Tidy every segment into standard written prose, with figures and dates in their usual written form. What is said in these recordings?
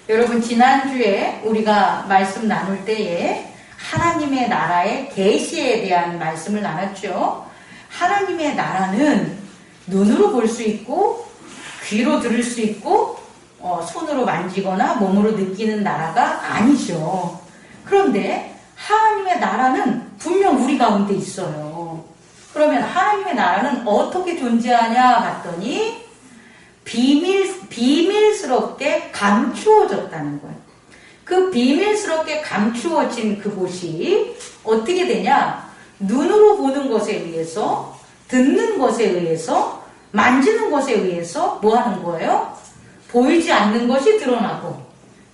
여러분, 지난주에 우리가 말씀 나눌 때에 하나님의 나라의 계시에 대한 말씀을 나눴죠. 하나님의 나라는 눈으로 볼 수 있고 귀로 들을 수 있고 손으로 만지거나 몸으로 느끼는 나라가 아니죠. 그런데 하나님의 나라는 분명 우리 가운데 있어요. 그러면 하나님의 나라는 어떻게 존재하냐 봤더니 비밀스럽게 감추어졌다는 거예요. 그 비밀스럽게 감추어진 그곳이 어떻게 되냐? 눈으로 보는 것에 의해서, 듣는 것에 의해서, 만지는 것에 의해서 뭐 하는 거예요? 보이지 않는 것이 드러나고,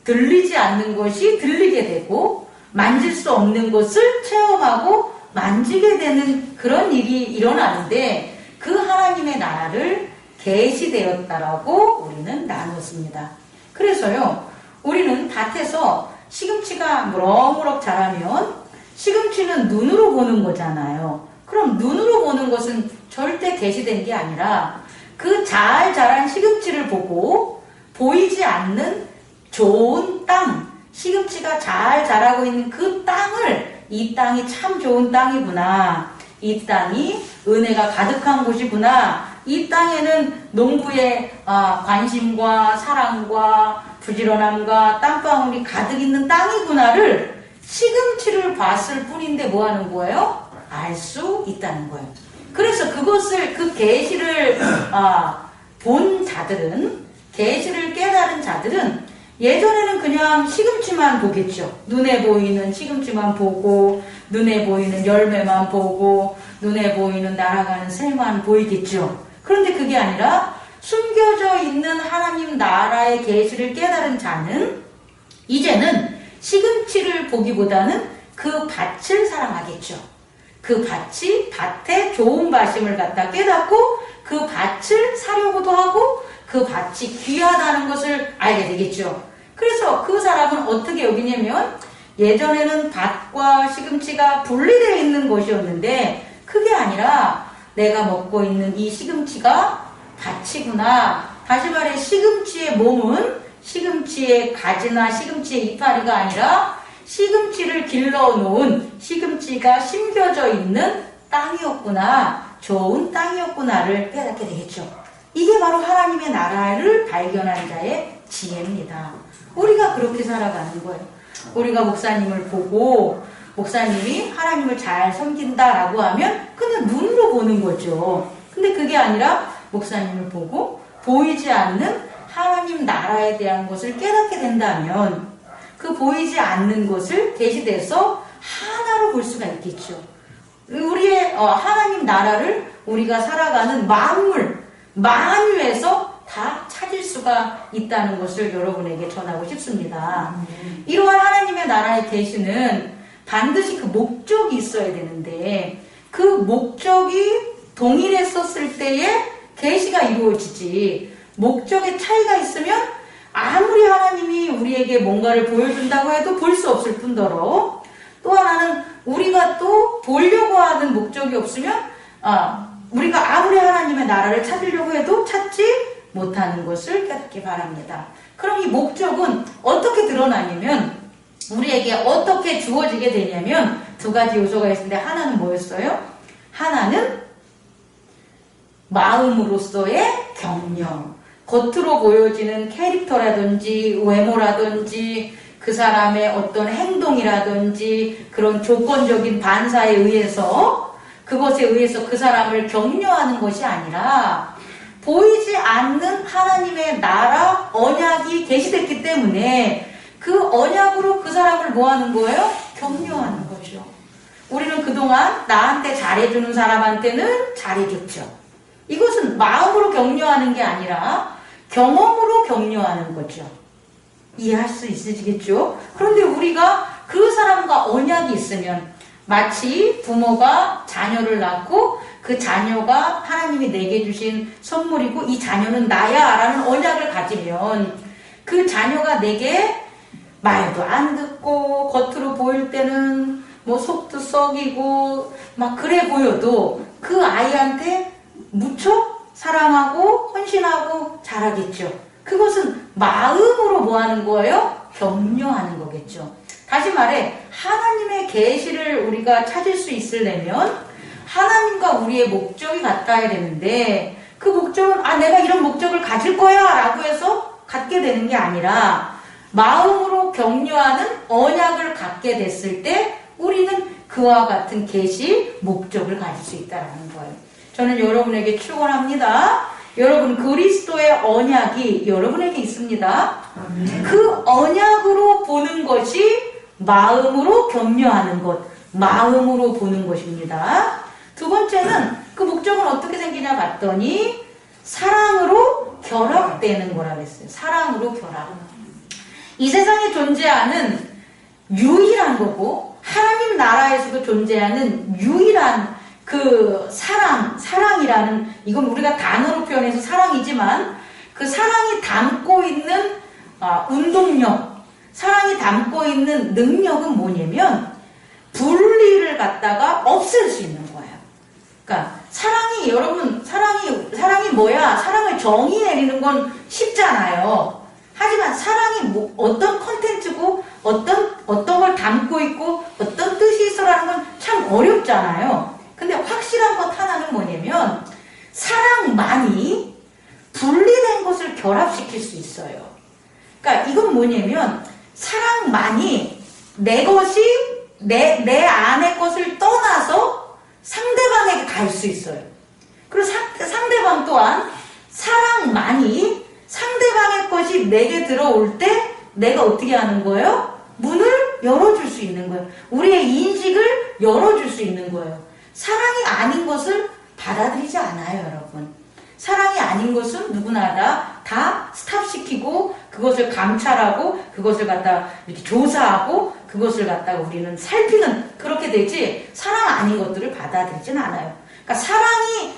들리지 않는 것이 들리게 되고, 만질 수 없는 것을 체험하고 만지게 되는 그런 일이 일어나는데, 그 하나님의 나라를 계시되었다라고 우리는 나눴습니다. 그래서요, 우리는 밭에서 시금치가 무럭무럭 자라면 시금치는 눈으로 보는 거잖아요. 그럼 눈으로 보는 것은 절대 계시된 게 아니라 그 잘 자란 시금치를 보고 보이지 않는 좋은 땅, 시금치가 잘 자라고 있는 그 땅을, 이 땅이 참 좋은 땅이구나, 이 땅이 은혜가 가득한 곳이구나, 이 땅에는 농부의 관심과 사랑과 부지런함과 땀방울이 가득 있는 땅이구나를 시금치를 봤을 뿐인데 뭐 하는 거예요? 알 수 있다는 거예요. 그래서 그것을, 그 계시를 본 자들은, 계시를 깨달은 자들은 예전에는 그냥 시금치만 보겠죠. 눈에 보이는 시금치만 보고, 눈에 보이는 열매만 보고, 눈에 보이는 날아가는 새만 보이겠죠. 그런데 그게 아니라 숨겨져 있는 하나님 나라의 계시를 깨달은 자는 이제는 시금치를 보기보다는 그 밭을 사랑하겠죠. 그 밭이 밭에 좋은 밭임을 갖다 깨닫고 그 밭을 사려고도 하고 그 밭이 귀하다는 것을 알게 되겠죠. 그래서 그 사람은 어떻게 여기냐면 예전에는 밭과 시금치가 분리되어 있는 것이었는데 그게 아니라 내가 먹고 있는 이 시금치가 밭이구나. 다시 말해 시금치의 몸은 시금치의 가지나 시금치의 이파리가 아니라 시금치를 길러놓은 시금치가 심겨져 있는 땅이었구나. 좋은 땅이었구나를 깨닫게 되겠죠. 이게 바로 하나님의 나라를 발견한 자의 지혜입니다. 우리가 그렇게 살아가는 거예요. 우리가 목사님을 보고 목사님이 하나님을 잘 섬긴다라고 하면 그냥 눈으로 보는 거죠. 근데 그게 아니라 목사님을 보고 보이지 않는 하나님 나라에 대한 것을 깨닫게 된다면 그 보이지 않는 것을 계시돼서 하나로 볼 수가 있겠죠. 우리의 하나님 나라를 우리가 살아가는 만물, 만유에서 다 찾을 수가 있다는 것을 여러분에게 전하고 싶습니다. 이러한 하나님의 나라의 계시는 반드시 그 목적이 있어야 되는데 그 목적이 동일했었을 때에 계시가 이루어지지 목적의 차이가 있으면 아무리 하나님이 우리에게 뭔가를 보여준다고 해도 볼 수 없을 뿐더러 또 하나는 우리가 또 보려고 하는 목적이 없으면 우리가 아무리 하나님의 나라를 찾으려고 해도 찾지 못하는 것을 깨닫기 바랍니다. 그럼 이 목적은 어떻게 드러나냐면 우리에게 어떻게 주어지게 되냐면 두 가지 요소가 있는데 하나는 뭐였어요? 하나는 마음으로서의 격려. 겉으로 보여지는 캐릭터라든지 외모라든지 그 사람의 어떤 행동이라든지 그런 조건적인 반사에 의해서 그것에 의해서 그 사람을 격려하는 것이 아니라 보이지 않는 하나님의 나라 언약이 계시됐기 때문에 그 언약으로 그 사람을 뭐 하는 거예요? 격려하는 거죠. 우리는 그동안 나한테 잘해주는 사람한테는 잘해줬죠. 이것은 마음으로 격려하는 게 아니라 경험으로 격려하는 거죠. 이해할 수 있으시겠죠? 그런데 우리가 그 사람과 언약이 있으면 마치 부모가 자녀를 낳고 그 자녀가 하나님이 내게 주신 선물이고 이 자녀는 나야 라는 언약을 가지면 그 자녀가 내게 말도 안 듣고 겉으로 보일 때는 뭐 속도 썩이고 막 그래 보여도 그 아이한테 무척 사랑하고 헌신하고 잘하겠죠. 그것은 마음으로 뭐 하는 거예요? 격려하는 거겠죠. 다시 말해 하나님의 계시를 우리가 찾을 수 있으려면 하나님과 우리의 목적이 같아야 되는데 그 목적은 내가 이런 목적을 가질 거야 라고 해서 갖게 되는 게 아니라 마음으로 격려하는 언약을 갖게 됐을 때 우리는 그와 같은 계시 목적을 가질 수 있다는 거예요. 저는 여러분에게 축원합니다. 여러분 그리스도의 언약이 여러분에게 있습니다. 그 언약으로 보는 것이 마음으로 격려하는 것, 마음으로 보는 것입니다. 두 번째는 그 목적은 어떻게 생기냐 봤더니 사랑으로 결합되는 거라 그랬어요. 사랑으로 결합. 이 세상에 존재하는 유일한 거고 하나님 나라에서도 존재하는 유일한 그 사랑이라는 이건 우리가 단어로 표현해서 사랑이지만 그 사랑이 담고 있는 운동력, 사랑이 담고 있는 능력은 뭐냐면 분리를 갖다가 없앨 수 있는 거예요. 그러니까 사랑이 여러분 사랑이 뭐야? 사랑을 정의 내리는 건 쉽잖아요. 하지만 사랑이 어떤 컨텐츠고 어떤 걸 담고 있고 어떤 뜻이 있어라는 건 참 어렵잖아요. 근데 확실한 것 하나는 뭐냐면 사랑만이 분리된 것을 결합시킬 수 있어요. 그러니까 이건 뭐냐면 사랑만이 내 것이 내 안의 것을 떠나서 상대방에게 갈 수 있어요. 그리고 상대방 또한 사랑만이 상대방의 것이 내게 들어올 때 내가 어떻게 하는 거예요? 문을 열어줄 수 있는 거예요. 우리의 인식을 열어줄 수 있는 거예요. 사랑이 아닌 것을 받아들이지 않아요, 여러분. 사랑이 아닌 것은 누구나 다 스탑시키고 그것을 감찰하고 그것을 갖다 이렇게 조사하고 그것을 갖다가 우리는 살피는 그렇게 되지 사랑 아닌 것들을 받아들이진 않아요. 그러니까 사랑이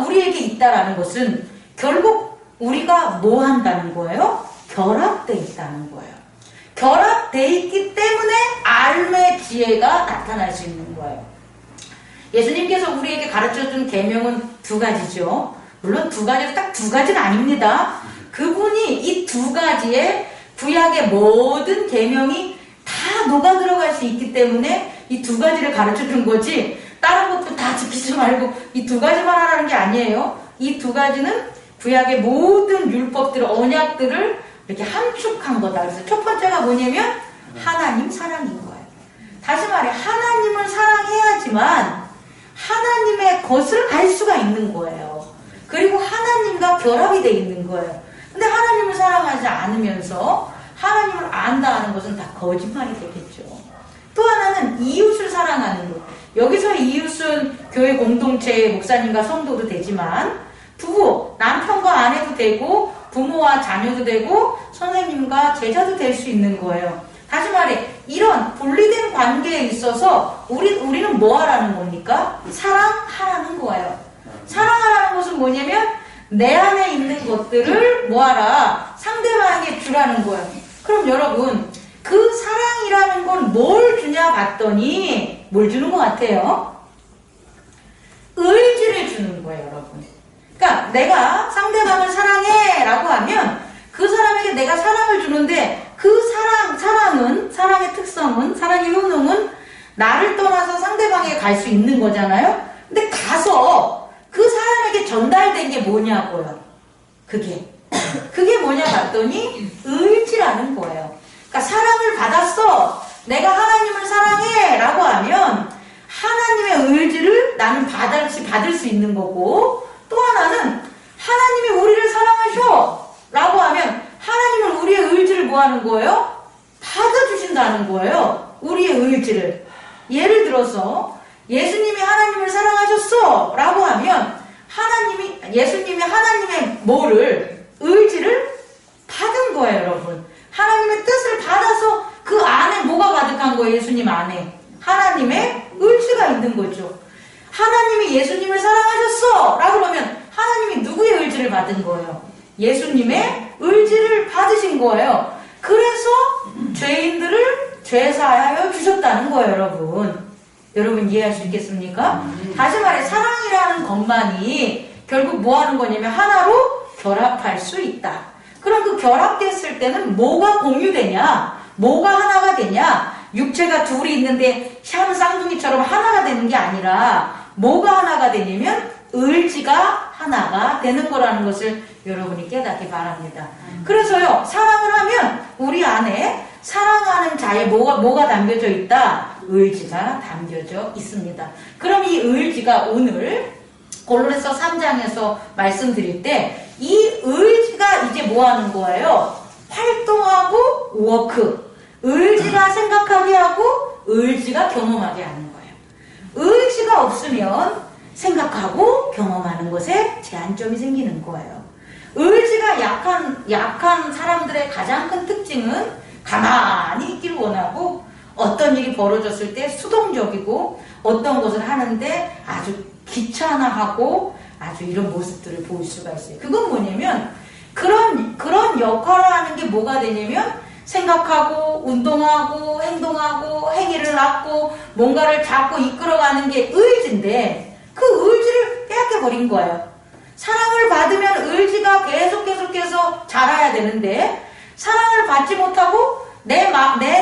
우리에게 있다라는 것은 결국 우리가 뭐 한다는 거예요? 결합돼 있다는 거예요. 결합돼 있기 때문에 삶의 지혜가 나타날 수 있는 거예요. 예수님께서 우리에게 가르쳐준 계명은 두 가지죠. 물론 두 가지도 딱 두 가지는 아닙니다. 그분이 이 두 가지에 구약의 모든 계명이 다 녹아 들어갈 수 있기 때문에 이 두 가지를 가르쳐준 거지 다른 것도 다 지키지 말고 이 두 가지만 하라는 게 아니에요. 이 두 가지는 구약의 모든 율법들, 언약들을 이렇게 함축한 거다. 그래서 첫 번째가 뭐냐면 하나님 사랑인 거예요. 다시 말해 하나님을 사랑해야지만 하나님의 것을 알 수가 있는 거예요. 그리고 하나님과 결합이 돼 있는 거예요. 근데 하나님을 사랑하지 않으면서 하나님을 안다 하는 것은 다 거짓말이 되겠죠. 또 하나는 이웃을 사랑하는 것. 여기서 이웃은 교회 공동체의 목사님과 성도도 되지만 부부, 남편과 아내도 되고 부모와 자녀도 되고 선생님과 제자도 될 수 있는 거예요. 다시 말해 이런 분리된 관계에 있어서 우리는 뭐 하라는 겁니까? 사랑하라는 거예요. 사랑하라는 것은 뭐냐면 내 안에 있는 것들을 뭐하라? 상대방에게 주라는 거예요. 그럼 여러분 그 사랑이라는 건 뭘 주냐 봤더니 뭘 주는 것 같아요? 의지를 주는 거예요, 여러분. 그러니까 내가 상대방을 사랑해 라고 하면 그 사람에게 내가 사랑을 주는데 그 사랑의 특성은, 사랑의 효능은 나를 떠나서 상대방에게 갈 수 있는 거잖아요. 근데 가서 그 사람에게 전달된 게 뭐냐고요. 그게 뭐냐 봤더니 의지라는 거예요. 그러니까 사랑을 받았어. 내가 하나님을 사랑해 라고 하면 하나님의 의지를 나는 받을 수 있는 거고 또 하나는 하나님이 우리를 사랑하셔 라고 하면 하나님은 우리의 의지를 뭐 하는 거예요? 받아주신다는 거예요. 우리의 의지를. 예를 들어서 예수님이 하나님을 사랑하셨어 라고 하면 예수님이 하나님의 뭐를? 의지를 받은 거예요, 여러분. 하나님의 뜻을 받아서 그 안에 뭐가 가득한 거예요, 예수님 안에? 하나님의 의지가 있는 거죠. 하나님이 예수님을 사랑하셨어 라고 그러면 하나님이 누구의 의지를 받은 거예요? 예수님의 의지를 받으신 거예요. 그래서 죄인들을 죄사하여 주셨다는 거예요, 여러분. 여러분 이해할 수 있겠습니까? 다시 말해 사랑이라는 것만이 결국 뭐 하는 거냐면 하나로 결합할 수 있다. 그럼 그 결합됐을 때는 뭐가 공유되냐? 뭐가 하나가 되냐? 육체가 둘이 있는데 참 쌍둥이처럼 하나가 되는 게 아니라 뭐가 하나가 되냐면 의지가 하나가 되는 거라는 것을 여러분이 깨닫기 바랍니다. 그래서요, 사랑을 하면 우리 안에 사랑하는 자에 뭐가 담겨져 있다? 의지가 담겨져 있습니다. 그럼 이 의지가 오늘 골로새서 3장에서 말씀드릴 때 이 의지가 이제 뭐 하는 거예요? 활동하고 워크. 의지가 생각하게 하고 의지가 경험하게 하는 거예요. 의지가 없으면 생각하고 경험하는 것에 제한점이 생기는 거예요. 의지가 약한 사람들의 가장 큰 특징은 가만히 있기를 원하고 어떤 일이 벌어졌을 때 수동적이고 어떤 것을 하는데 아주 귀찮아하고 아주 이런 모습들을 보일 수가 있어요. 그건 뭐냐면 그런 역할을 하는 게 뭐가 되냐면 생각하고 운동하고 행동하고 행위를 낳고 뭔가를 자꾸 이끌어가는 게 의지인데 그 의지를 빼앗겨버린 거예요. 사랑을 받으면 의지가 계속해서 자라야 되는데 사랑을 받지 못하고 내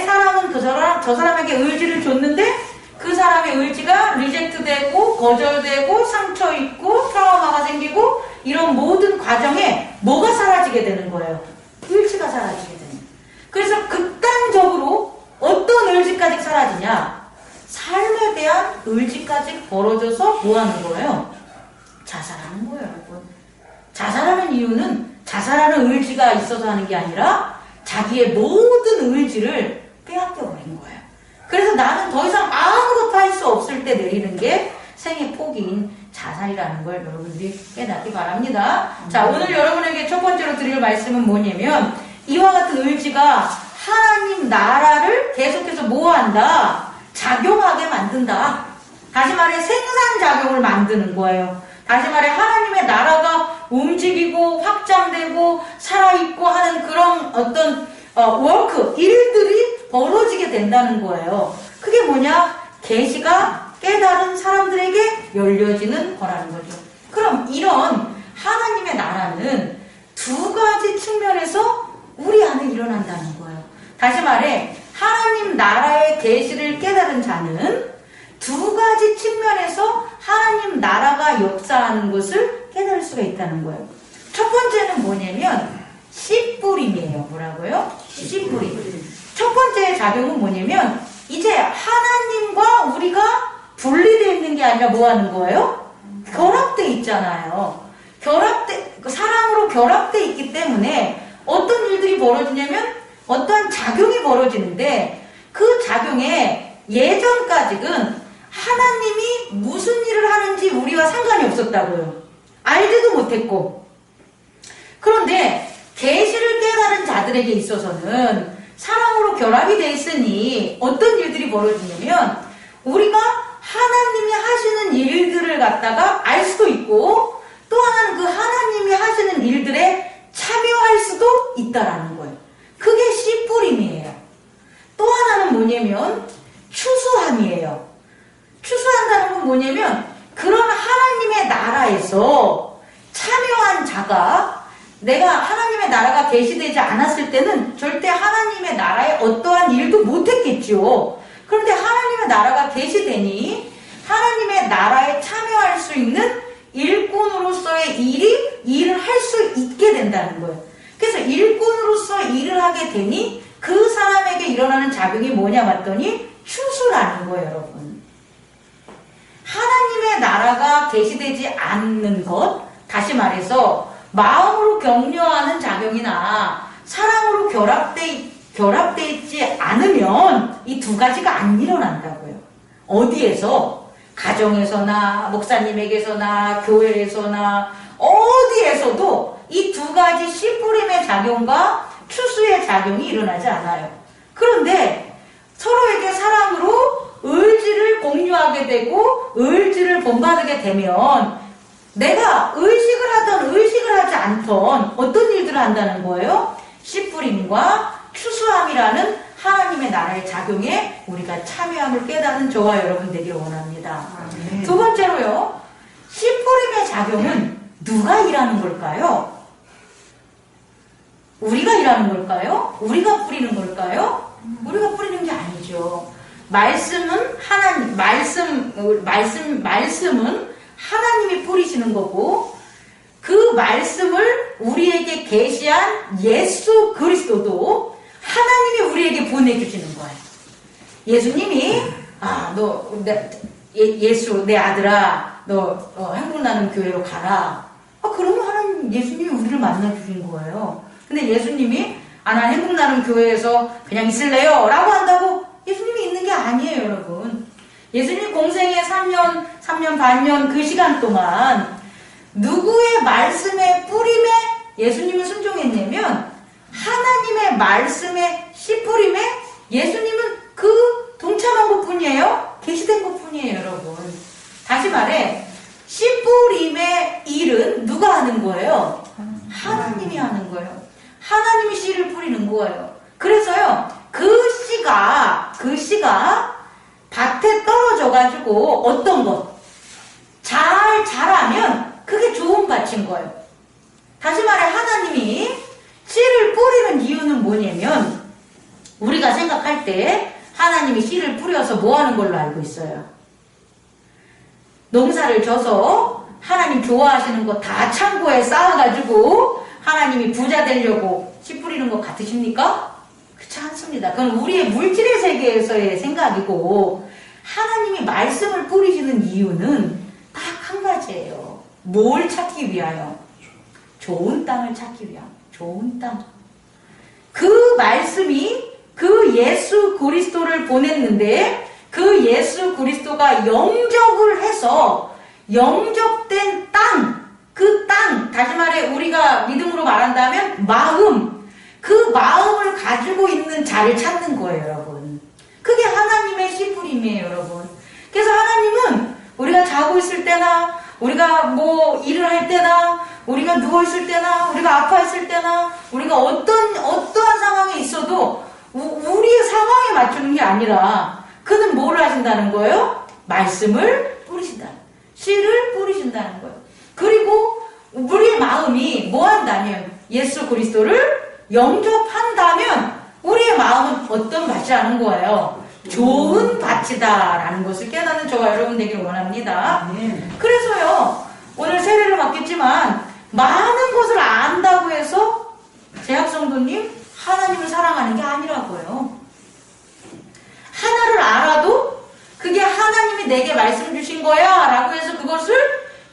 사랑은 저 사람에게 의지를 줬는데 그 사람의 의지가 리젝트되고 거절되고 상처 있고 트라우마가 생기고 이런 모든 과정에 뭐가 사라지게 되는 거예요? 의지가 사라지게 되는 거예요. 그래서 극단적으로 어떤 의지까지 사라지냐? 삶에 대한 의지까지 벌어져서 뭐 하는 거예요? 자살하는 거예요, 여러분. 자살하는 이유는 자살하는 의지가 있어서 하는 게 아니라 자기의 모든 의지를 빼앗겨버린 거예요. 그래서 나는 더 이상 아무것도 할 수 없을 때 내리는 게 생애 포기인 자살이라는 걸 여러분들이 깨닫기 바랍니다. 자, 오늘 여러분에게 첫 번째로 드릴 말씀은 뭐냐면 이와 같은 의지가 하나님 나라를 계속해서 뭐한다? 작용하게 만든다. 다시 말해 생산작용을 만드는 거예요. 다시 말해 하나님의 나라가 움직이고 확장되고 살아있고 하는 그런 어떤 워크, 일들이 벌어지게 된다는 거예요. 그게 뭐냐? 계시가 깨달은 사람들에게 열려지는 거라는 거죠. 그럼 이런 하나님의 나라는 두 가지 측면에서 우리 안에 일어난다는 거예요. 다시 말해 하나님 나라의 계시를 깨달은 자는 두 가지 측면에서 하나님 나라가 역사하는 것을 깨달을 수가 있다는 거예요. 첫 번째는 뭐냐면 씨뿌림이에요. 뭐라고요? 씨뿌림. 첫 번째 작용은 뭐냐면 이제 하나님과 우리가 분리되어 있는 게 아니라 뭐 하는 거예요? 결합되어 있잖아요. 사랑으로 결합되어 있기 때문에 어떤 일들이 벌어지냐면 어떠한 작용이 벌어지는데 그 작용에 예전까지는 하나님이 무슨 일을 하는지 우리와 상관이 없었다고요. 알지도 못했고. 그런데 계시를 깨달은 자들에게 있어서는 사랑으로 결합이 돼 있으니 어떤 일들이 벌어지냐면 우리가 하나님이 하시는 일들을 갖다가 알 수도 있고 또 하나는 그 하나님이 하시는 일들에 참여할 수도 있다라는 거예요. 그게 씨뿌림이에요. 또 하나는 뭐냐면 추수함이에요. 추수한다는 건 뭐냐면 그런 하나님의 나라에서 참여한 자가 내가 하나님의 나라가 계시되지 않았을 때는 절대 하나님의 나라에 어떠한 일도 못했겠죠. 그런데 하나님의 나라가 계시되니 하나님의 나라에 참여할 수 있는 일꾼으로서의 일을 할 수 있게 된다는 거예요. 그래서 일꾼으로서 일을 하게 되니 그 사람에게 일어나는 작용이 뭐냐 봤더니 추수라는 거예요, 여러분. 하나님의 나라가 계시되지 않는 것, 다시 말해서 마음으로 격려하는 작용이나 사랑으로 결합돼 있지 않으면 이 두 가지가 안 일어난다고요. 어디에서? 가정에서나 목사님에게서나 교회에서나 어디에서도 이 두 가지 씨뿌림의 작용과 추수의 작용이 일어나지 않아요. 그런데 서로에게 사랑으로 의지를 공유하게 되고 의지를 본받게 되면 내가 의식을 하던 의식을 하지 않던 어떤 일들을 한다는 거예요? 씨뿌림과 추수함이라는 하나님의 나라의 작용에 우리가 참여함을 깨닫는 저와 여러분 되기를 원합니다. 두 번째로요. 씨뿌림의 작용은 누가 일하는 걸까요? 우리가 일하는 걸까요? 우리가 뿌리는 걸까요? 우리가 뿌리는 게 아니죠. 말씀은 말씀은 하나님이 뿌리시는 거고, 그 말씀을 우리에게 계시한 예수 그리스도도 하나님이 우리에게 보내주시는 거예요. 예수님이 예수 내 아들아, 너 행복나는 교회로 가라. 그러면 하나님 예수님이 우리를 만나주신 거예요. 근데 예수님이 난 행복나는 교회에서 그냥 있을래요 라고 한다고 예수님이 있는 게 아니에요, 여러분. 예수님이 공생의 3년 반년 그 시간 동안 누구의 말씀에 뿌림에 예수님은 순종했냐면 하나님의 말씀에 씨 뿌림에 예수님은 그 동참한 것 뿐이에요. 계시된 것 뿐이에요, 여러분. 다시 말해, 씨 뿌림의 일은 누가 하는 거예요? 하나님이 하는 거예요. 하나님이 씨를 뿌리는 거예요. 그래서요, 그 씨가 밭에 떨어져가지고 어떤 것 잘 자라면 그게 좋은 밭인 거예요. 다시 말해, 하나님이 씨를 뿌리는 이유는 뭐냐면, 우리가 생각할 때 하나님이 씨를 뿌려서 뭐 하는 걸로 알고 있어요? 농사를 져서 하나님 좋아하시는 거 다 창고에 쌓아가지고 하나님이 부자 되려고 씨 뿌리는 것 같으십니까? 그렇지 않습니다. 그건 우리의 물질의 세계에서의 생각이고, 하나님이 말씀을 뿌리시는 이유는 딱 한 가지예요. 뭘 찾기 위하여? 좋은 땅을 찾기 위하여. 좋은 땅. 그 말씀이 그 예수 그리스도를 보냈는데, 그 예수 그리스도가 영접을 해서 영접된 땅, 그 땅, 다시 말해 우리가 믿음으로 말한다면 마음, 그 마음을 가지고 있는 자를 찾는 거예요, 여러분. 그게 하나님의 씨뿌림이에요, 여러분. 그래서 하나님은 우리가 자고 있을 때나, 우리가 뭐 일을 할 때나, 우리가 누워있을 때나, 우리가 아파있을 때나, 우리가 어떠한 상황에 있어도 우리의 상황에 맞추는 게 아니라 그는 뭐를 하신다는 거예요? 말씀을 뿌리신다. 씨를 뿌리신다는 거예요. 그리고 우리의 마음이 뭐 한다면, 예수 그리스도를 영접한다면 우리의 마음은 어떤 밭이라는 거예요? 좋은 밭이다라는 것을 깨닫는 저와 여러분 되기를 원합니다. 그래서요, 오늘 세례를 받겠지만 많은 것을 안다고 해서 재학성도님 하나님을 사랑하는 게 아니라고요. 하나를 알아도 그게 하나님이 내게 말씀 주신 거야 라고 해서 그것을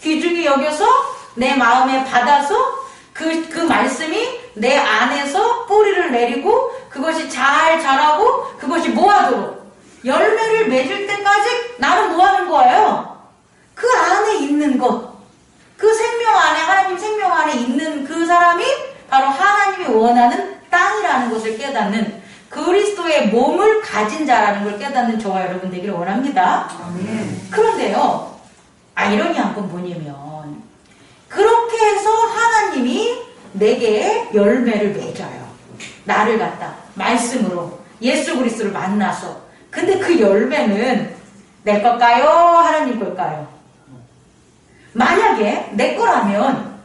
귀중히 여겨서 내 마음에 받아서 그 말씀이 내 안에서 뿌리를 내리고 그것이 잘 자라고 그것이 뭐하도록 열매를 맺을 때까지 나는 뭐하는 거예요? 그 안에 있는 것, 그 생명 안에, 하나님 생명 안에 있는 그 사람이 바로 하나님이 원하는 땅이라는 것을 깨닫는, 그리스도의 몸을 가진 자라는 걸 깨닫는 저와 여러분 되기를 원합니다. 그런데요, 아이러니한 건 뭐냐면, 그렇게 해서 하나님이 내게 열매를 맺어요. 나를 갖다 말씀으로 예수 그리스도를 만나서. 근데 그 열매는 내 걸까요? 하나님 걸까요? 만약에 내 거라면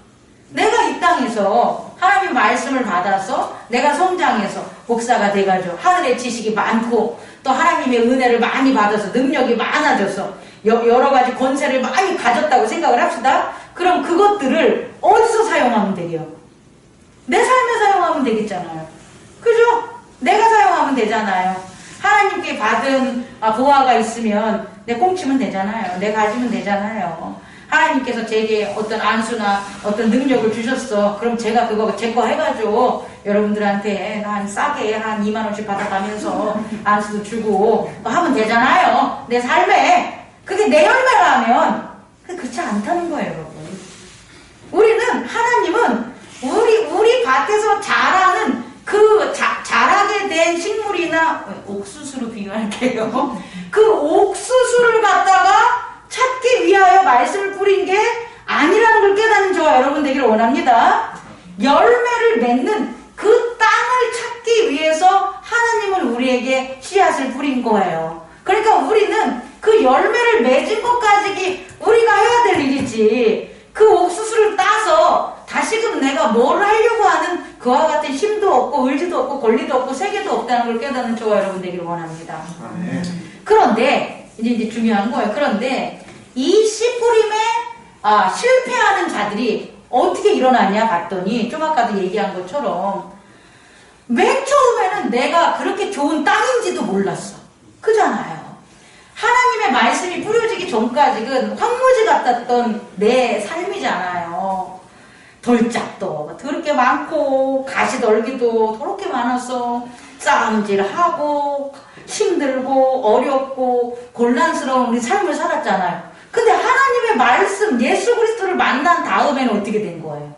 내가 이 땅에서 하나님 말씀을 받아서 내가 성장해서 목사가 돼가지고 하늘의 지식이 많고 또 하나님의 은혜를 많이 받아서 능력이 많아져서 여러 가지 권세를 많이 가졌다고 생각을 합시다. 그럼 그것들을 어디서 사용하면 되게요? 내 삶에 사용하면 되겠잖아요. 그죠? 내가 사용하면 되잖아요. 하나님께 받은 보화가 있으면 내 꽁치면 되잖아요. 내 가지면 되잖아요. 하나님께서 제게 어떤 안수나 어떤 능력을 주셨어. 그럼 제가 그거 제 거 해가지고 여러분들한테 한 싸게 한 2만 원씩 받아가면서 안수도 주고 하면 되잖아요. 내 삶에. 그게 내 열매라면 그렇지 않다는 거예요, 여러분. 우리는, 하나님은 우리 밭에서 자라는 그 자라게 된 식물이나, 옥수수로 비유할게요. 그 옥수수를 갖다가 찾기 위하여 말씀을 뿌린 게 아니라는 걸 깨닫는 저와 여러분 되기를 원합니다. 열매를 맺는 그 땅을 찾기 위해서 하나님은 우리에게 씨앗을 뿌린 거예요. 그러니까 우리는 그 열매를 맺은 것까지 우리가 해야 될 일이지, 그 옥수수를 따서 다시금 내가 뭘 하려고 하는 그와 같은 힘도 없고 의지도 없고 권리도 없고 세계도 없다는 걸 깨닫는 저와 여러분 되기를 원합니다. 그런데 이제 중요한 거예요. 그런데 이 씨뿌림에 실패하는 자들이 어떻게 일어나냐 봤더니 좀 아까도 얘기한 것처럼 맨 처음에는 내가 그렇게 좋은 땅인지도 몰랐어. 그잖아요. 하나님의 말씀이 뿌려지기 전까지는 황무지 같았던 내 삶이잖아요. 돌짝도 더럽게 많고 가시떨기도 더럽게 많아서 싸움질하고 힘들고 어렵고 곤란스러운 우리 삶을 살았잖아요. 근데 하나님의 말씀 예수 그리스도를 만난 다음에는 어떻게 된 거예요?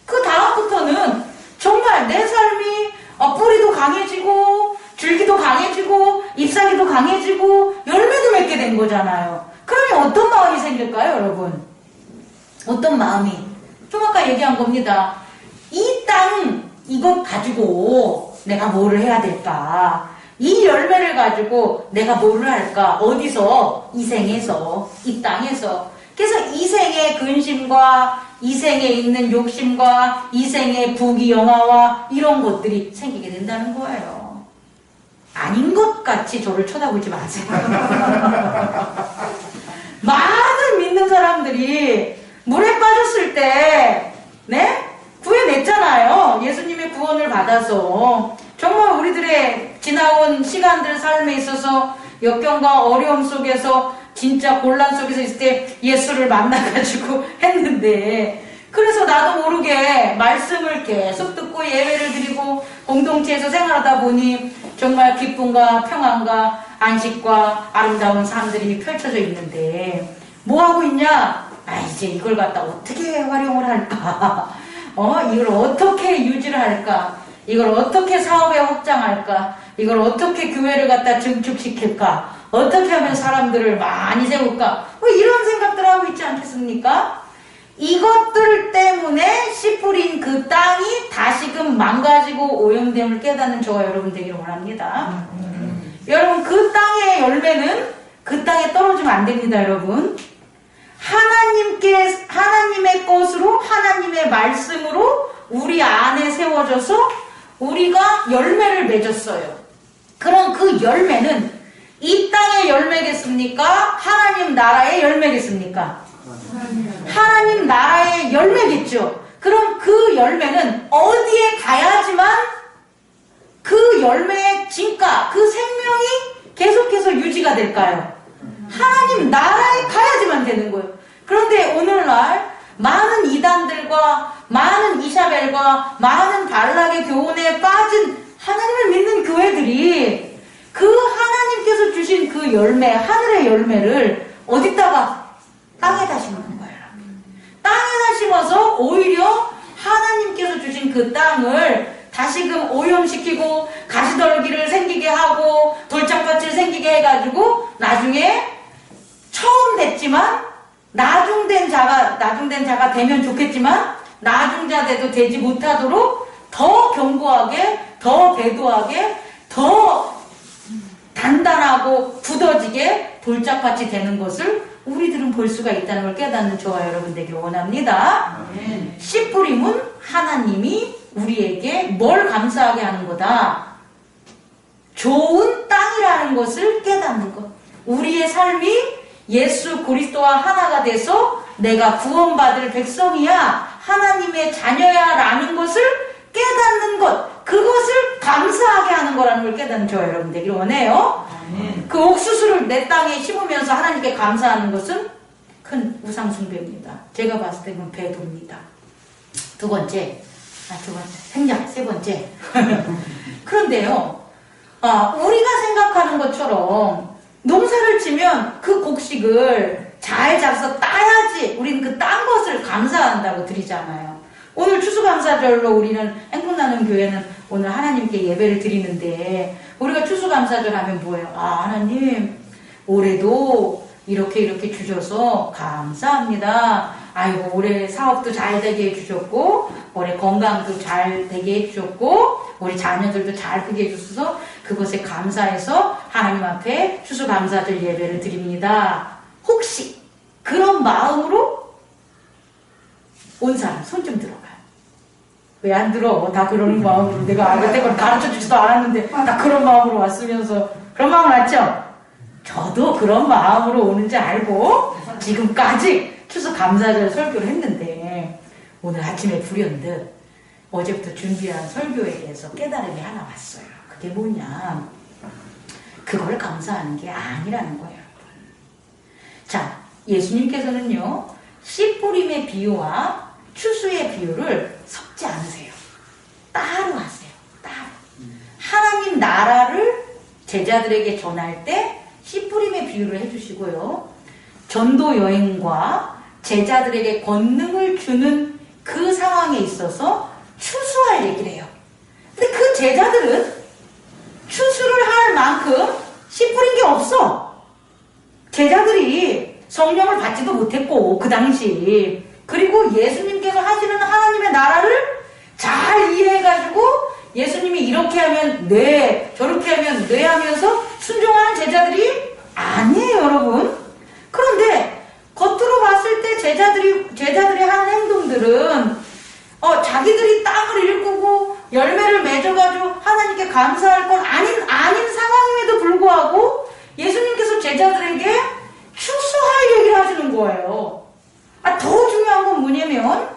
그 다음부터는 정말 내 삶이 뿌리도 강해지고 줄기도 강해지고 잎사귀도 강해지고 열매도 맺게 된 거잖아요. 그러니 어떤 마음이 생길까요, 여러분? 어떤 마음이? 좀 아까 얘기한 겁니다. 이 땅 이것 가지고 내가 뭐를 해야 될까? 이 열매를 가지고 내가 뭐를 할까? 어디서? 이 생에서, 이 땅에서. 그래서 이 생의 근심과 이 생에 있는 욕심과 이 생의 부귀영화와 이런 것들이 생기게 된다는 거예요. 아닌 것 같이 저를 쳐다보지 마세요. 많은 믿는 사람들이 물에 빠졌을 때, 네? 구해냈잖아요. 예수님의 구원을 받아서. 정말 우리들의 지나온 시간들 삶에 있어서 역경과 어려움 속에서 진짜 곤란 속에서 있을 때 예수를 만나가지고 했는데, 그래서 나도 모르게 말씀을 계속 듣고 예배를 드리고 공동체에서 생활하다 보니 정말 기쁨과 평안과 안식과 아름다운 삶들이 펼쳐져 있는데, 뭐 하고 있냐? 이제 이걸 갖다 어떻게 활용을 할까? 이걸 어떻게 유지를 할까? 이걸 어떻게 사업에 확장할까? 이걸 어떻게 교회를 갖다 증축시킬까? 어떻게 하면 사람들을 많이 세울까? 이런 생각들 하고 있지 않겠습니까? 이것들 때문에 씨 뿌린 그 땅이 다시금 망가지고 오염됨을 깨닫는 저와 여러분 되기를 원합니다. 여러분, 그 땅의 열매는 그 땅에 떨어지면 안 됩니다, 여러분. 하나님의 것으로, 하나님의 말씀으로 우리 안에 세워져서 우리가 열매를 맺었어요. 그럼 그 열매는 이 땅의 열매겠습니까? 하나님 나라의 열매겠습니까? 하나님 나라의 열매겠죠. 그럼 그 열매는 어디에 가야지만 그 열매의 진가, 그 생명이 계속해서 유지가 될까요? 하나님 나라에 가야지만 되는 거예요. 그런데 오늘날 많은 이단들과 많은 이샤벨과 많은 발락의 교훈에 빠진 하나님을 믿는 교회들이 그 하나님께서 주신 그 열매, 하늘의 열매를 어디다가? 땅에다 심는 거예요. 땅에다 심어서 오히려 하나님께서 주신 그 땅을 다시금 오염시키고 가시떨기를 생기게 하고 돌짝밭을 생기게 해가지고 나중에 처음 됐지만 나중된 자가 되면 좋겠지만 나중자 돼도 되지 못하도록 더 견고하게, 더 배도하게, 더 단단하고 굳어지게 돌짝밭이 되는 것을 우리들은 볼 수가 있다는 걸 깨닫는 저와 여러분 되길 원합니다. 씨 뿌림은 하나님이 우리에게 뭘 감사하게 하는 거다? 좋은 땅이라는 것을 깨닫는 것. 우리의 삶이 예수 그리스도와 하나가 돼서 내가 구원받을 백성이야, 하나님의 자녀야 라는 것을 깨닫는 것, 그것을 감사하게 하는 거라는 걸 깨닫는 저와 여러분 되길 원해요. 그 옥수수를 내 땅에 심으면서 하나님께 감사하는 것은 큰 우상숭배입니다. 제가 봤을 때는 배도입니다. 두 번째, 생략, 세 번째. 그런데요, 우리가 생각하는 것처럼 농사를 치면 그 곡식을 잘 잡아서 따야지 우리는 그 딴 것을 감사한다고 드리잖아요. 오늘 추수감사절로 우리는 행복나눔 교회는 오늘 하나님께 예배를 드리는데, 우리가 추수감사절 하면 뭐예요? 하나님 올해도 이렇게 주셔서 감사합니다. 아이고, 올해 사업도 잘 되게 해주셨고 올해 건강도 잘 되게 해주셨고 우리 자녀들도 잘 크게 해주셔서 그것에 감사해서 하나님 앞에 추수감사절 예배를 드립니다. 혹시 그런 마음으로 온 사람 손 좀 들어봐. 왜 안 들어? 다 그런 마음으로 내가 여태껏 가르쳐주지도 않았는데 다 그런 마음으로 왔으면서 그런 마음 맞죠? 저도 그런 마음으로 오는지 알고 지금까지 추수감사절 설교를 했는데 오늘 아침에 불현듯 어제부터 준비한 설교에 대해서 깨달음이 하나 왔어요. 그게 뭐냐? 그걸 감사하는 게 아니라는 거예요. 자, 예수님께서는요, 씨 뿌림의 비유와 추수의 비유를 섞지 않으세요. 따로 하세요. 따로. 하나님 나라를 제자들에게 전할 때 씨 뿌림의 비유를 해주시고요. 전도 여행과 제자들에게 권능을 주는 그 상황에 있어서 추수할 얘기를 해요. 근데 그 제자들은 추수를 할 만큼 씨 뿌린 게 없어. 제자들이 성령을 받지도 못했고 그 당시. 그리고 예수님께서 하시는 하나님의 나라를 잘 이해해가지고 예수님이 이렇게 하면 네, 저렇게 하면 네 하면서 순종하는 제자들이 아니에요, 여러분. 그런데 겉으로 봤을 때 제자들이 하는 행동들은 자기들이 땅을 일구고 열매를 맺어가지고 하나님께 감사할 건 아닌 상황임에도 불구하고 예수님께서 제자들에게 추수할 얘기를 하시는 거예요. 더 중요한 건 뭐냐면,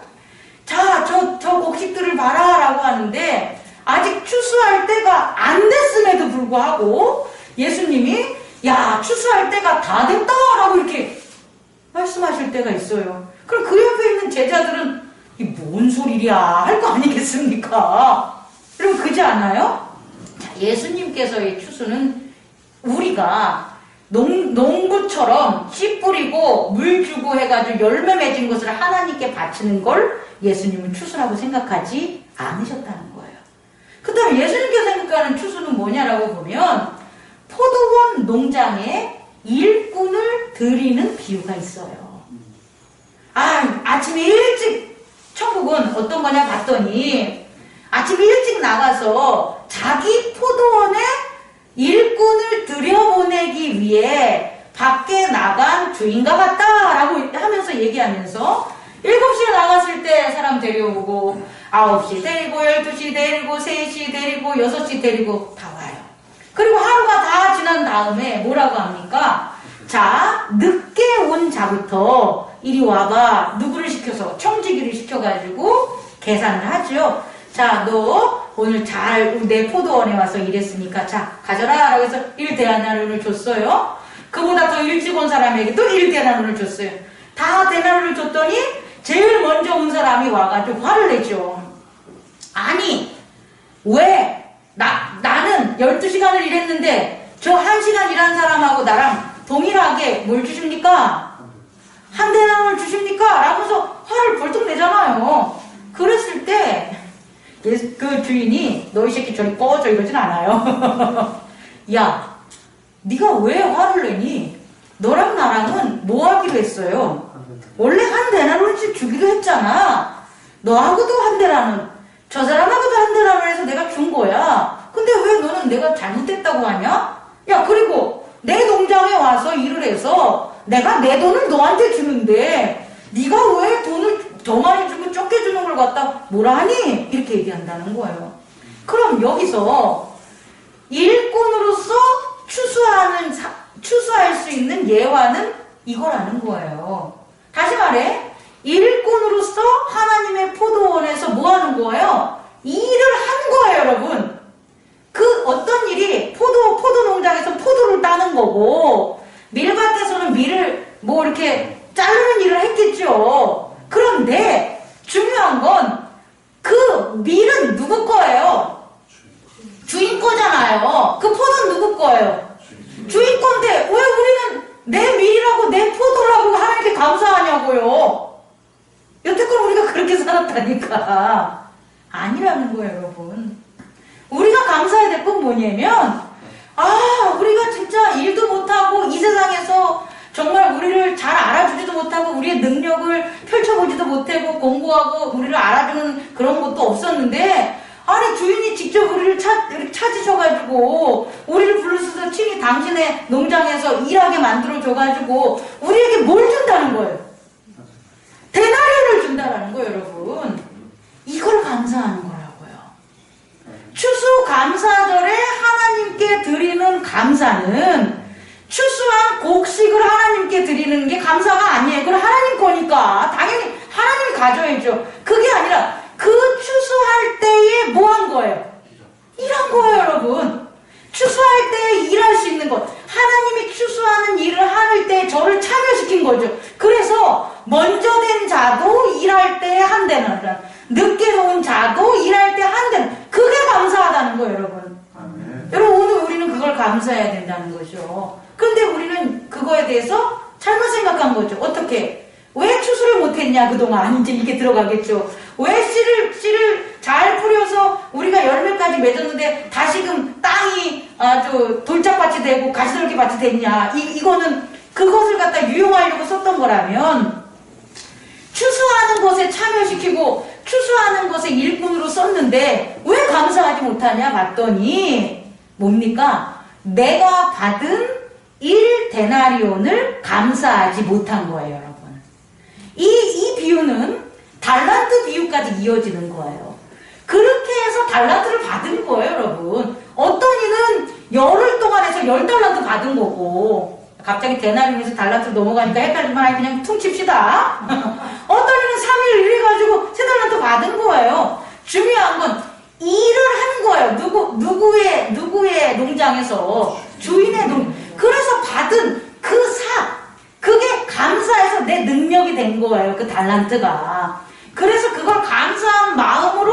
자, 저 곡식들을 봐라 라고 하는데, 아직 추수할 때가 안 됐음에도 불구하고, 예수님이, 야, 추수할 때가 다 됐다! 라고 이렇게 말씀하실 때가 있어요. 그럼 그 옆에 있는 제자들은, 이 뭔 소리야? 할 거 아니겠습니까? 그럼 그지 않아요? 자, 예수님께서의 추수는 우리가 농부처럼 씨 뿌리고 물 주고 해가지고 열매 맺은 것을 하나님께 바치는 걸 예수님은 추수라고 생각하지 않으셨다는 거예요. 그 다음에 예수님께서 생각하는 추수는 뭐냐라고 보면 포도원 농장에 일꾼을 들이는 비유가 있어요. 아침에 일찍 천국은 어떤 거냐 봤더니 아침에 일찍 나가서 자기 포도원에 일꾼을 들여보내기 위해 밖에 나간 주인과 같다라고 하면서 얘기하면서 7시에 나갔을 때 사람 데려오고 9시 데리고 12시 데리고 3시 데리고 6시 데리고 다 와요. 그리고 하루가 다 지난 다음에 뭐라고 합니까? 자, 늦게 온 자부터 이리 와봐. 누구를 시켜서? 청지기를 시켜가지고 계산을 하죠. 자, 너 오늘 잘 내 포도원에 와서 일했으니까 자, 가져라 라고 해서 1데나리온을 줬어요. 그보다 더 일찍 온 사람에게 또 1데나리온을 줬어요. 다 데나리온을 줬더니 제일 먼저 온 사람이 와가지고 화를 내죠. 아니, 왜 나는 12시간을 일했는데 저 1시간 일한 사람하고 나랑 동일하게 뭘 주십니까? 1데나리온을 주십니까? 라고서 화를 벌떡 내잖아요. 그랬을 때 그 주인이 너 이 새끼 저리 꺼져 이러진 않아요. 야, 네가 왜 화를 내니? 너랑 나랑은 뭐 하기로 했어요? 원래 1데나리온씩 주기로 했잖아. 너하고도 1데나리온, 저 사람하고도 1데나리온 해서 내가 준 거야. 근데 왜 너는 내가 잘못했다고 하냐? 야, 그리고 내 농장에 와서 일을 해서 내가 내 돈을 너한테 주는데 네가 왜 돈을 더 많이 주고 적게 주는 걸 갖다 뭐라 하니? 이렇게 얘기한다는 거예요. 그럼 여기서 일꾼으로서 추수할 수 있는 예화는 이거라는 거예요. 다시 말해, 일꾼으로서 하나님의 포도원에서 뭐 하는 거예요? 일을 한 거예요, 여러분. 그 어떤 일이 포도 농장에서 포도를 따는 거고, 밀밭에서는 밀을 뭐 이렇게 자르는 일을 했겠죠. 그런데 중요한 건 그 밀은 누구 거예요? 주인 거잖아요. 그 포도는 누구 거예요? 주인 건데 왜 우리는 내 밀이라고 내 포도라고 하나님께 감사하냐고요? 여태껏 우리가 그렇게 살았다니까. 아니라는 거예요, 여러분. 우리가 감사해야 될 건 뭐냐면 우리가 진짜 일도 못하고 이 세상에서 정말 우리를 잘 알아주지도 못하고 우리의 능력을 펼쳐보지도 못하고 공부하고 우리를 알아주는 그런 것도 없었는데 아니 주인이 직접 우리를 찾으셔가지고 우리를 불러서 친히 당신의 농장에서 일하게 만들어줘가지고 우리에게 뭘 준다는 거예요? 데나리온을 준다라는 거예요, 여러분. 이걸 감사하는 거라고요. 추수감사절에 하나님께 드리는 감사는 추수한 곡식을 하나님께 드리는 게 감사가 아니에요. 그건 하나님 거니까 당연히 하나님이 가져야죠. 그게 아니라 그 추수할 때에 뭐 한 거예요? 일한 거예요, 여러분. 추수할 때 일할 수 있는 것. 하나님이 추수하는 일을 할 때 저를 참여시킨 거죠. 그래서 먼저 된 자도 일할 때 한다는, 늦게 온 자도 일할 때 한다는, 그게 감사하다는 거예요, 여러분. 여러분, 오늘 우리는 그걸 감사해야 된다는 거죠. 그런데 우리는 그거에 대해서 잘못 생각한 거죠. 어떻게? 왜 추수를 못했냐, 그동안. 이제 이게 들어가겠죠. 왜 씨를 잘 뿌려서 우리가 열매까지 맺었는데 다시금 땅이 아주 돌짝밭이 되고 가시떨기밭이 됐냐. 이거는 그것을 갖다 유용하려고 썼던 거라면, 추수하는 것에 참여시키고 추수하는 것에 일꾼으로 썼는데 왜 감사하지 못하냐 봤더니 뭡니까? 내가 받은 1데나리온을 감사하지 못한 거예요, 여러분. 이 비유는 달란트 비유까지 이어지는 거예요. 그렇게 해서 달란트를 받은 거예요, 여러분. 어떤 이는 열흘 동안 해서 10달란트 받은 거고, 갑자기 데나리온에서 달란트로 넘어가니까 헷갈리면 그냥 퉁칩시다. 어떤 이는 3일 일해가지고 3달란트 받은 거예요. 중요한 건 일을 한 거예요. 누구의 농장에서, 주인의 그래서 받은 그게 감사해서 내 능력이 된 거예요. 그 달란트가. 그래서 그걸 감사한 마음으로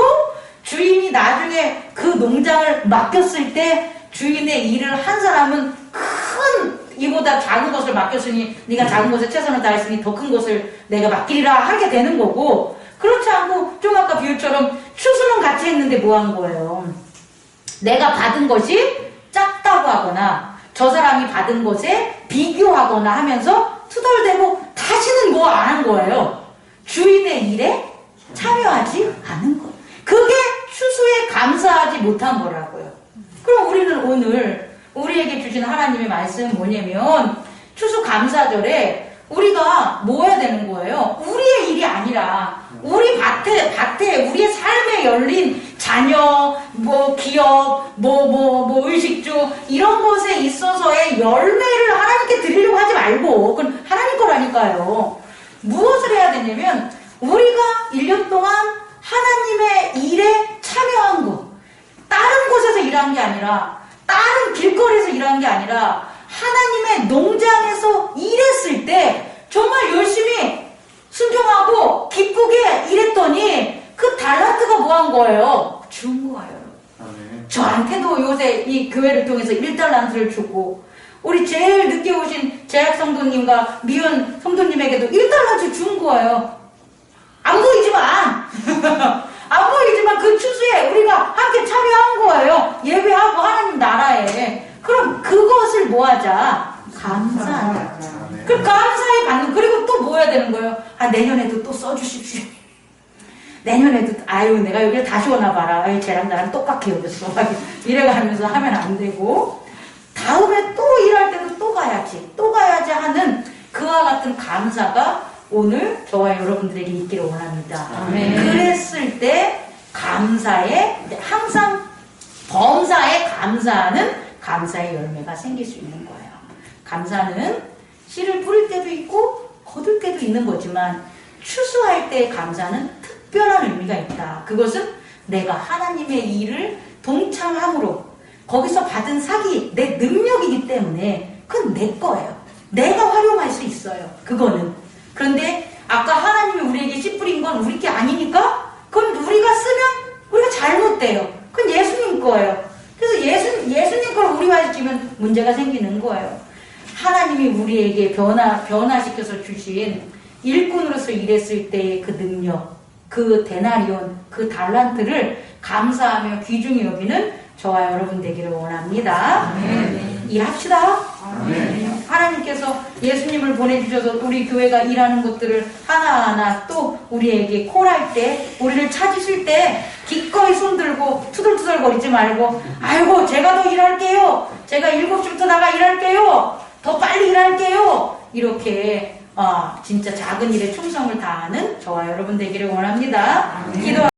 주인이 나중에 그 농장을 맡겼을 때 주인의 일을 한 사람은 큰 이보다 작은 것을 맡겼으니 네가 작은 것에 최선을 다했으니 더 큰 것을 내가 맡기리라 하게 되는 거고, 그렇지 않고 좀 아까 비유처럼 추수는 같이 했는데 뭐 한 거예요? 내가 받은 것이 작다고 하거나 저 사람이 받은 것에 비교하거나 하면서 투덜대고 다시는 뭐 안 한 거예요. 주인의 일에 참여하지 않은 거예요. 그게 추수에 감사하지 못한 거라고요. 그럼 우리는 오늘 우리에게 주신 하나님의 말씀은 뭐냐면, 추수감사절에 우리가 뭐 해야 되는 거예요? 우리의 일이 아니라 우리 밭에 우리의 삶에 열린 자녀, 기업, 의식주 이런 것에 있어서의 열매를 하나님께 드리려고 하지 말고, 그건 하나님 거라니까요. 무엇을 해야 되냐면, 우리가 1년 동안 하나님의 일에 참여한 거, 다른 곳에서 일한 게 아니라, 다른 길거리에서 일한 게 아니라 하나님의 농장에서 일했을 때 정말 열심히 순종하고 기쁘게 일했더니 그 달란트가 뭐 한 거예요? 준 거예요. 저한테도 요새 이 교회를 통해서 1달란트를 주고, 우리 제일 늦게 오신 재학 성도님과 미연 성도님에게도 1달란트 준 거예요. 안 보이지만 안 보이지만 그 추수에 우리가 함께 참여한 거예요. 예배하고 하나님 나라에. 그럼 그것을 뭐 하자? 감사하자. 그 감사히 받는. 그리고 또 뭐 해야 되는 거예요? 내년에도 또 써주십시오. 내년에도 내가 여기를 다시 오나 봐라. 쟤랑 나랑 똑같게 여겼어. 이래가면서 하면 안 되고, 다음에 또 일할 때도 또 가야지 하는 그와 같은 감사가 오늘 저와 여러분들에게 있기를 원합니다. 아멘. 그랬을 때 항상 범사에 감사하는 감사의 열매가 생길 수 있는 거예요. 감사는 씨를 뿌릴 때도 있고 거둘 때도 있는 거지만, 추수할 때의 감사는 특별한 의미가 있다. 그것은 내가 하나님의 일을 동참함으로 거기서 받은 삭이 내 능력이기 때문에 그건 내 거예요. 내가 활용할 수 있어요. 그거는. 그런데 아까 하나님이 우리에게 씨 뿌린 건 우리 게 아니니까 그건 우리가 쓰면 우리가 잘못돼요. 그건 예수님 거예요. 그래서 예수님 걸 우리가 지면 문제가 생기는 거예요. 하나님이 우리에게 변화시켜서 주신 일꾼으로서 일했을 때의 그 능력, 그 데나리온, 그 달란트를 감사하며 귀중히 여기는 저와 여러분 되기를 원합니다. 아멘. 일합시다. 아멘. 하나님께서 예수님을 보내주셔서 우리 교회가 일하는 것들을 하나하나 또 우리에게 콜할 때, 우리를 찾으실 때 기꺼이 손들고 투덜투덜거리지 말고, 아이고 제가 더 일할게요. 제가 7시부터 나가 일할게요. 더 빨리 일할게요. 이렇게 진짜 작은 일에 충성을 다하는 저와 여러분 되기를 원합니다. 기도하겠습니다.